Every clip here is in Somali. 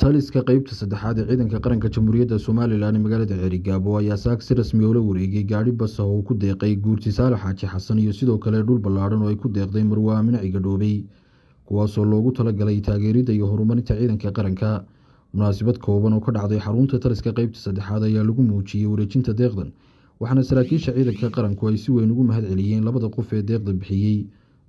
taliska qaybta saddexaad ee ciidanka qaranka Jamhuuriyadda Soomaaliland ee magaalada Cerigabo ayaa saak si rasmi ah ula wareegay gaari bas ah oo ku deeqay guurti Saalax Xaaji Xasan iyo sidoo kale dhul ballaaran oo ay ku deeqday Marwa Aamin Ciga Dhoobey kuwaas oo loogu talagalay taageeridda iyo horumarinta ciidanka qaranka. munaasabad kooban oo ka dhacday xarunta taliska qaybta saddexaad ayaa lagu muujiyay wareejinta deeqdan waxaana saraakiisha ciidanka qaranku ay si weyn ugu mahadceliyeen labada qof ee deeqda bixiyay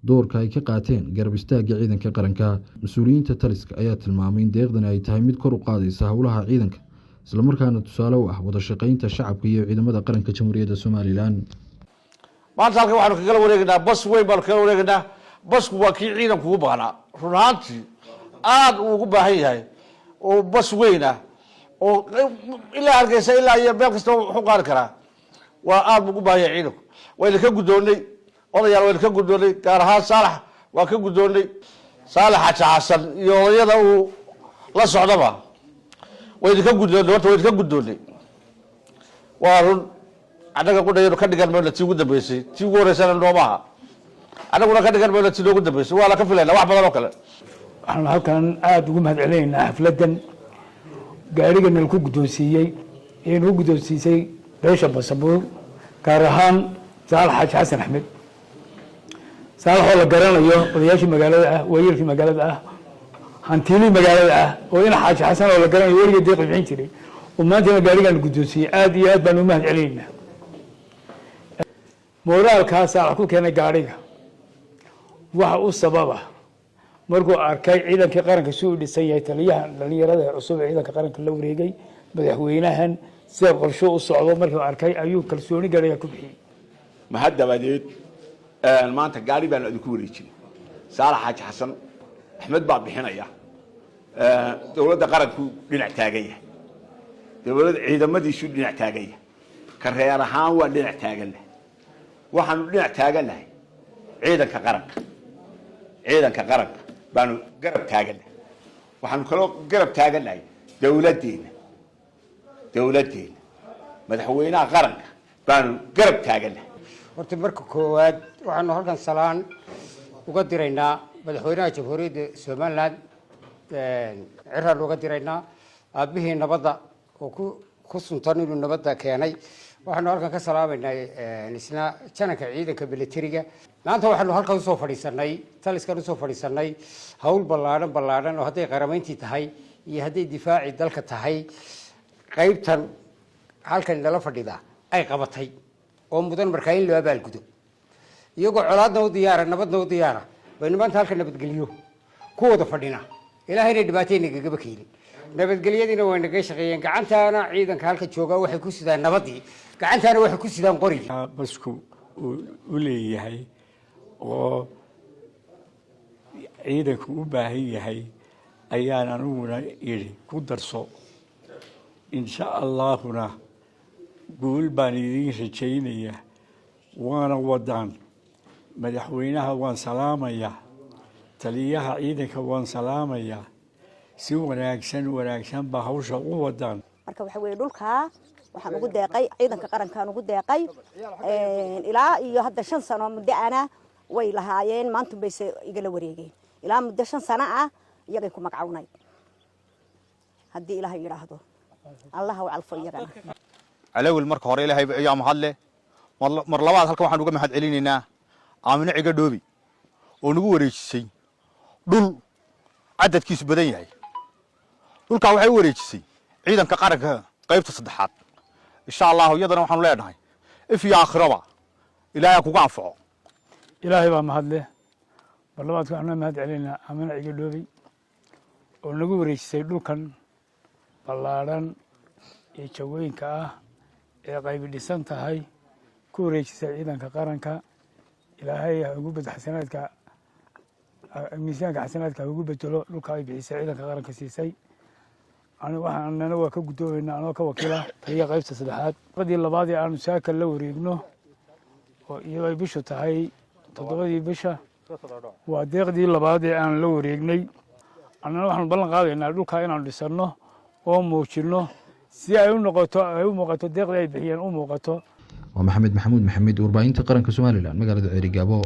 doorka ay ka qaateen garab istaagga ciidanka qaranka. mas'uuliyiinta taliska ayaa tilmaamay in deeqdan ay tahay mid kor u qaadaysa howlaha ciidanka isla markaana tusaale u ah wada shaqaynta shacabka iyo ciidamada qaranka Jamhuuriyadda Soomaaliland. maanta halkan waxaanu kaga wareegnaa bas weyn baan kaga wareegnaa. basku waa kii ciidanku u baahnaa run ahaantii aad uu ugu baahan yahay oo bas weyn ah oo ilaa Hargeysa ilaa iyo meel kasta wuxuu qaadi karaa waa aad ugu baahan yahay ciidanku. wayna ka gudoonay odayaal wayna ka gudoonay gaar ahaan Saalax waa ka gudoonay Saalax Xaaji Xasan iyo odayada uu la socdaba wayna ka gudoonay horta wayna ka gudoonay waa run anaga ku dhayno ka dhigan meel tii ugu dambeysay tii ugu horeysana noomaha anaguna ka dhigan meel tii ugu dambeysay waa la ka filaynaa wax badan oo kale. waxaan halkan aad ugu mahadcelinaynaa xafladan gaarigan la ku gudoonsiiyay inuu gudoonsiisay beesha Basabuur gaar ahaan Saalax Xaaji Xasan Axmed. Saalax oo la garanayo odayaashii magaalada ah waayilkii magaalada ah hantiilii magaalada ah oo in Xaaji Xasan oo la garanayo weligeed deeq bixin jiray oo maanta gaarigan gudoonsiiyay aad iyo aad baan u mahadcelinaynaa. moraalka Saalax ku keenay gaariga waxa uu sababa markuu arkay ciidankii qaranka soo dhisay yahay taliyaha dhalinyarada cusub ee ciidanka qaranka la wareegay madaxweynahan sida qorsho u socdo markuu arkay ayuu kalsooni gaariga ku bixiyay. mahadabadeed maanta gaari baan idinku wareejinay Saalax Xaaji Xasan Axmed baa bixinaya dawladda qaranku dhinac taagan yahay dawladda ciidamadiisu dhinac taagan yahay ka reer ahaan waa dhinac taagan waxaanu dhinac taaganahay ciidanka qaranka baanu garab taaganahay waxaanu kaloo garab taaganahay dawladdeena madaxweynaha qaranka baanu garab taaganahay. horta marka koowaad waxaanu halkan salaan uga diraynaa madaxweynaha Jamhuuriyadda Soomaaliland ciraan uga diraynaa aabihii nabadda oo ku suntan inuu nabadda keenay. waxaanu halkan ka salaamaynaa isna jananka ciidanka militariga. maanta waxaanu halkan usoo fadhiisanay taliskan usoo fadhiisanay hawl ballaaran oo hadday qaramayntii tahay iyo hadday difaaci dalka tahay qaybtan halkan nala fadhida ay qabatay oo mudan markaa in loo abaalgudo iyagoo colaadna u diyaara nabadna u diyaara baynu maanta halkan nabadgelyo ku wada fadhina ilaahayna dhibaatayna gagaba keenin nabadgelyadiina way naga shaqeeyeen gacantaana ciidanka halka jooga waxay ku sidaan nabadii gacantaana waxay ku sidaan qorigii basku u leeyahay oo ciidanku u baahan yahay ayaan aniguna yidhi ku darso insha allahuna guul baan idiin rajaynayaa waana wadaan madaxweynaha waan salaamayaa taliyaha ciidanka waan salaamayaa si wanaagsan baa hawsha u wadaan. marka waxa weeye dhulka waxaan ugu deeqay ciidanka qarankan ugu deeqay ilaa iyo hadda 5 sano muddo ana way lahaayeen maanta bay igala wareegeen ilaa muddo 5 sano ah iyagay ku magacawnay hadii ilaahay yiraahdo allah wa alfa iyagana alawil marka hore ilaahay ayaa mahadle mar labaad halka waxaan uga mahadcelinaynaa Aamin Ciga Dhoobey oo nagu wareejisay dhul cadadkiisu badan yahay dhulka waxay wareejisay ciidanka qaranka qaybta saddexaad insha Allah iyadana waxaan leenahay if iyo aakhiraba ilaahay kugu anfaco. ilaahay baa mahadle barlabaadka waxaan mahadcelinaynaa Aamin Ciga Dhoobey oo nagu wareejisay dhulkan ballaaran ee jawooyinka ah ee qayb dhisan tahay ku wareejisay ciidanka qaranka. ilaahay ugu badxasanaadka miisaanka xasanaadka ugu bedelo dhulka ay bixisay ciidanka qaranka siisay. waxaanna waa ka gudoonaynaa anoo ka wakiila taliyaha qaybta saddexaad. qadii labaad ee aanu saaka la wareegno oo iyadoo bishu tahay 7 bisha waa deeqdii labaad ee aan la wareegnay. annana waxaan ballan qaadaynaa dhulka inaan dhisano oo muujino si ay u muuqato deeqda ay bixiyeen u muuqato. waa Maxamed Maxamuud Maxamed warbaahinta qaranka Soomaaliland magaalada Cerigabo.